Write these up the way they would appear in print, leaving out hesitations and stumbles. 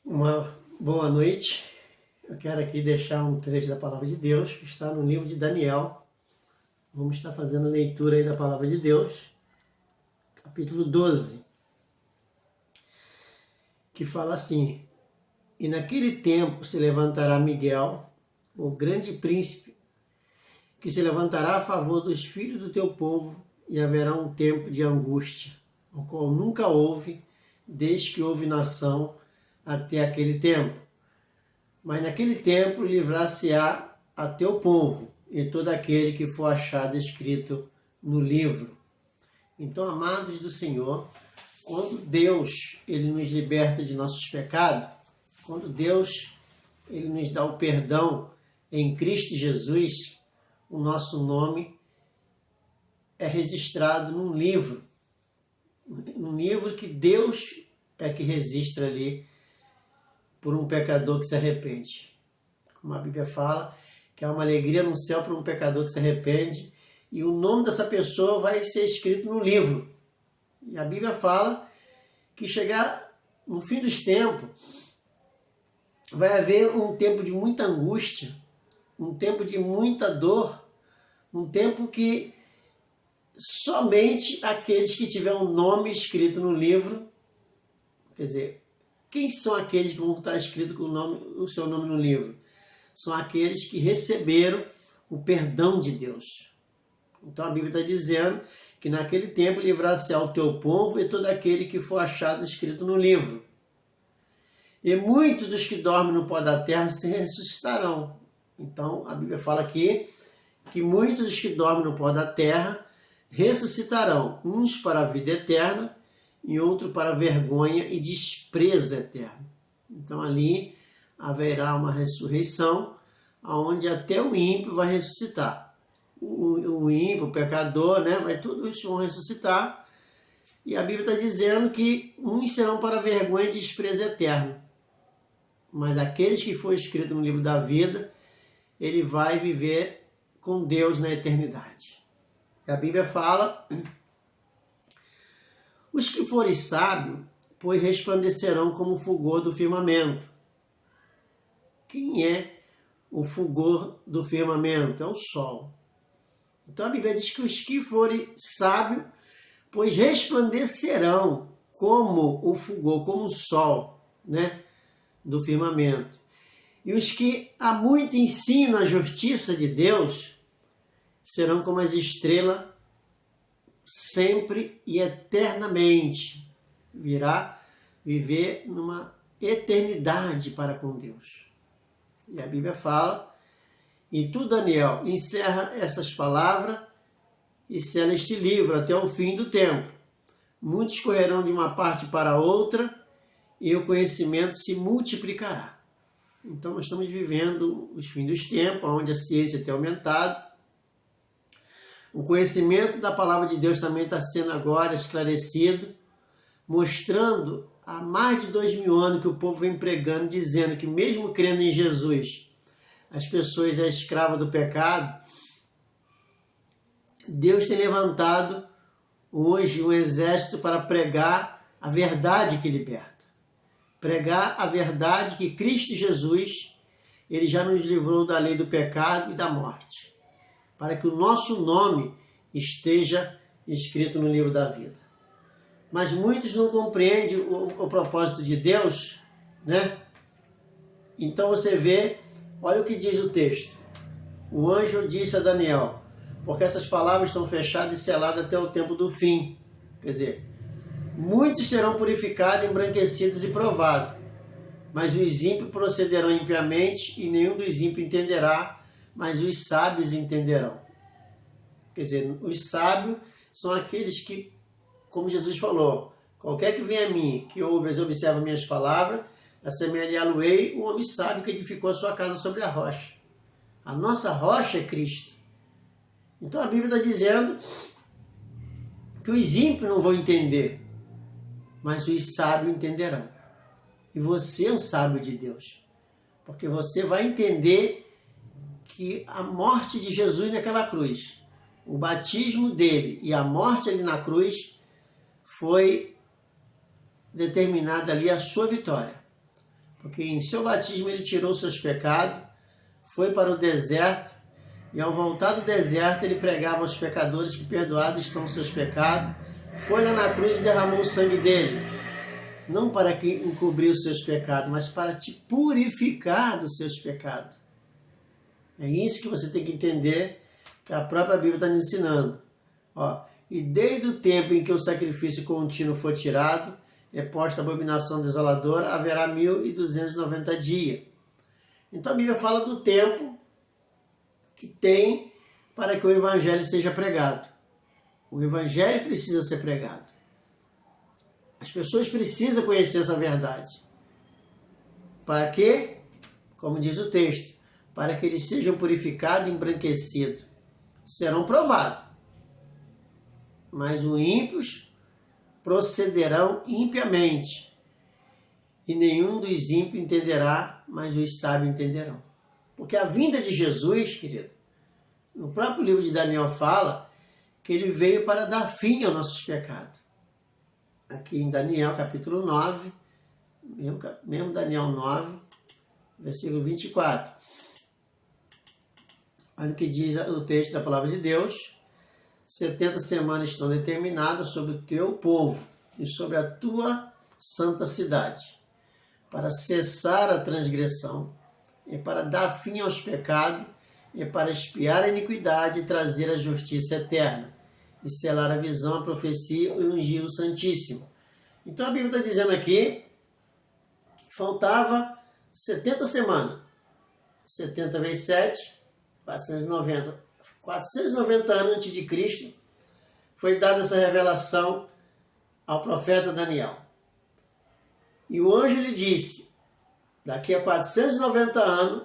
Uma boa noite. Eu quero aqui deixar um trecho da Palavra de Deus que está no livro de Daniel. Vamos estar fazendo leitura aí da Palavra de Deus, capítulo 12, que fala assim: E naquele tempo se levantará Miguel, o grande príncipe, que se levantará a favor dos filhos do teu povo, e haverá um tempo de angústia, o qual nunca houve, desde que houve nação até aquele tempo. Mas naquele tempo livrar-se-á a teu povo e todo aquele que for achado escrito no livro. Então, amados do Senhor, quando Deus ele nos liberta de nossos pecados, quando Deus ele nos dá o perdão em Cristo Jesus, o nosso nome é registrado num livro que Deus é que registra ali por um pecador que se arrepende. Como a Bíblia fala, que há uma alegria no céu para um pecador que se arrepende, e o nome dessa pessoa vai ser escrito no livro. E a Bíblia fala que chegar no fim dos tempos, vai haver um tempo de muita angústia, um tempo de muita dor, um tempo que somente aqueles que tiverem um nome escrito no livro, quer dizer, quem são aqueles que vão estar escritos com o seu nome no livro? São aqueles que receberam o perdão de Deus. Então a Bíblia está dizendo que naquele tempo livrar-se ao teu povo e todo aquele que for achado escrito no livro. E muitos dos que dormem no pó da terra se ressuscitarão. Então a Bíblia fala aqui que muitos dos que dormem no pó da terra ressuscitarão, uns para a vida eterna e outro para vergonha e desprezo eterno. Então ali haverá uma ressurreição, onde até o ímpio vai ressuscitar. O ímpio, o pecador, vai todos vão ressuscitar. E a Bíblia está dizendo que uns serão para vergonha e desprezo eterno. Mas aqueles que for escrito no livro da vida, ele vai viver com Deus na eternidade. E a Bíblia fala: os que forem sábios, pois resplandecerão como o fulgor do firmamento. Quem é o fulgor do firmamento? É o sol. Então a Bíblia diz que os que forem sábios, pois resplandecerão como o fulgor, como o sol, do firmamento. E os que há muito ensinam a justiça de Deus, serão como as estrelas, sempre e eternamente. Virá viver numa eternidade para com Deus. E a Bíblia fala, e tu, Daniel, encerra essas palavras e sela este livro até o fim do tempo. Muitos correrão de uma parte para outra e o conhecimento se multiplicará. Então nós estamos vivendo os fins dos tempos, onde a ciência tem aumentado. O conhecimento da palavra de Deus também está sendo agora esclarecido, mostrando há mais de 2000 anos que o povo vem pregando, dizendo que mesmo crendo em Jesus, as pessoas são escravas do pecado. Deus tem levantado hoje um exército para pregar a verdade que liberta. Pregar a verdade que Cristo Jesus, ele já nos livrou da lei do pecado e da morte, para que o nosso nome esteja escrito no livro da vida. Mas muitos não compreendem o propósito de Deus, Então você vê, olha o que diz o texto. O anjo disse a Daniel, porque essas palavras estão fechadas e seladas até o tempo do fim. Quer dizer, muitos serão purificados, embranquecidos e provados, mas os ímpios procederão impiamente e nenhum dos ímpios entenderá, mas os sábios entenderão. Quer dizer, os sábios são aqueles que, como Jesus falou, qualquer que venha a mim, que ouve e observa minhas palavras, assemelhá-lo-ei o homem sábio que edificou a sua casa sobre a rocha. A nossa rocha é Cristo. Então a Bíblia está dizendo que os ímpios não vão entender, mas os sábios entenderão. E você é um sábio de Deus, porque você vai entender que a morte de Jesus naquela cruz, o batismo dele e a morte ali na cruz foi determinada ali a sua vitória. Porque em seu batismo ele tirou seus pecados, foi para o deserto, e ao voltar do deserto ele pregava aos pecadores que perdoados estão os seus pecados, foi lá na cruz e derramou o sangue dele, não para que encobrir os seus pecados, mas para te purificar dos seus pecados. É isso que você tem que entender, que a própria Bíblia está nos ensinando. Ó, e desde o tempo em que o sacrifício contínuo for tirado, é posta a abominação desoladora, haverá 1290 dias. Então a Bíblia fala do tempo que tem para que o Evangelho seja pregado. O Evangelho precisa ser pregado. As pessoas precisam conhecer essa verdade. Para quê? Como diz o texto, para que eles sejam purificados e embranquecidos. Serão provados. Mas os ímpios procederão impiamente. E nenhum dos ímpios entenderá, mas os sábios entenderão. Porque a vinda de Jesus, querido, no próprio livro de Daniel fala que ele veio para dar fim aos nossos pecados. Aqui em Daniel, capítulo 9, mesmo Daniel 9, versículo 24. Olha o que diz o texto da palavra de Deus. 70 semanas estão determinadas sobre o teu povo e sobre a tua santa cidade, para cessar a transgressão, e para dar fim aos pecados, e para expiar a iniquidade e trazer a justiça eterna, e selar a visão, a profecia e ungir o Santíssimo. Então a Bíblia está dizendo aqui que faltava 70 semanas. 70 vezes 7, 490. 490 anos antes de Cristo, foi dada essa revelação ao profeta Daniel. E o anjo lhe disse, daqui a 490 anos,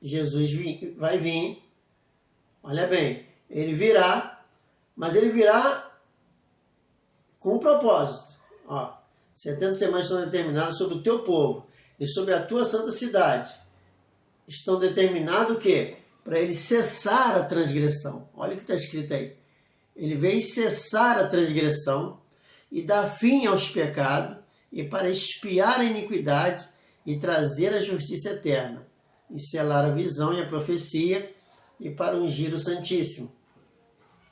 Jesus vai vir. Olha bem, ele virá, mas ele virá com um propósito. Ó, 70 semanas estão determinadas sobre o teu povo e sobre a tua santa cidade. Estão determinados o quê? Para ele cessar a transgressão. Olha o que está escrito aí. Ele veio cessar a transgressão e dar fim aos pecados, e para expiar a iniquidade e trazer a justiça eterna, e selar a visão e a profecia, e para ungir o Santíssimo.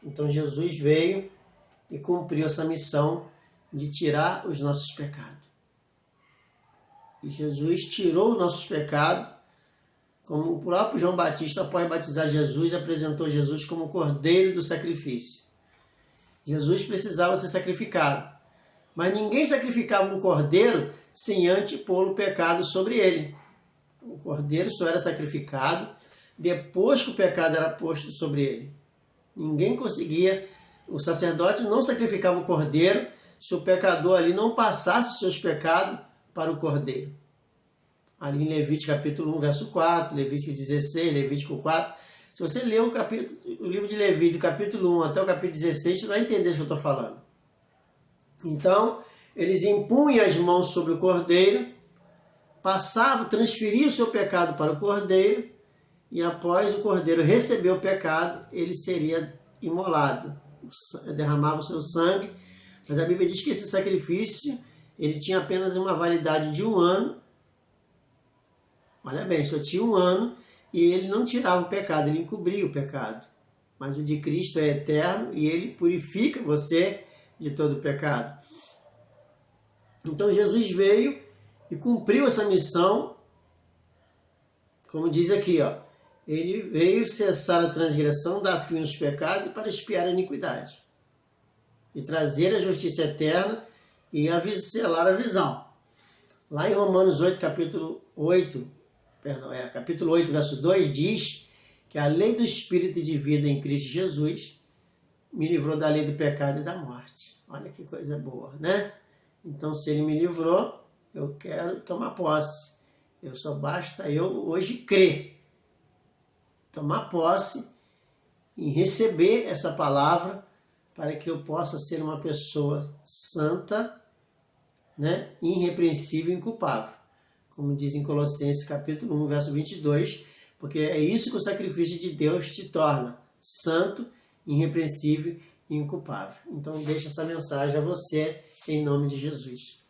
Então Jesus veio e cumpriu essa missão de tirar os nossos pecados. E Jesus tirou os nossos pecados, como o próprio João Batista, após batizar Jesus, apresentou Jesus como o cordeiro do sacrifício. Jesus precisava ser sacrificado, mas ninguém sacrificava um cordeiro sem antes pôr o pecado sobre ele. O cordeiro só era sacrificado depois que o pecado era posto sobre ele. Ninguém conseguia, o sacerdote não sacrificava o cordeiro se o pecador ali não passasse os seus pecados para o cordeiro. Ali em Levítico capítulo 1, verso 4, Levítico 16, Levítico 4. Se você ler o livro de Levítico, capítulo 1 até o capítulo 16, você vai entender o que eu estou falando. Então, eles impunham as mãos sobre o cordeiro, passavam, transferiam o seu pecado para o cordeiro, e após o cordeiro receber o pecado, ele seria imolado, derramava o seu sangue. Mas a Bíblia diz que esse sacrifício ele tinha apenas uma validade de 1 ano. Olha bem, só tinha 1 ano, e ele não tirava o pecado, ele encobria o pecado. Mas o de Cristo é eterno e ele purifica você de todo o pecado. Então Jesus veio e cumpriu essa missão, como diz aqui, ó. Ele veio cessar a transgressão, dar fim aos pecados para expiar a iniquidade, e trazer a justiça eterna e selar a visão. Lá em Romanos 8, capítulo 8, verso 2, diz que a lei do Espírito de vida em Cristo Jesus me livrou da lei do pecado e da morte. Olha que coisa boa, né? Então, se ele me livrou, eu quero tomar posse. Só basta eu hoje crer, tomar posse em receber essa palavra, para que eu possa ser uma pessoa santa, né? Irrepreensível e inculpável. Como diz em Colossenses capítulo 1, verso 22, porque é isso que o sacrifício de Deus te torna, santo, irrepreensível e inculpável. Então deixa essa mensagem a você, em nome de Jesus.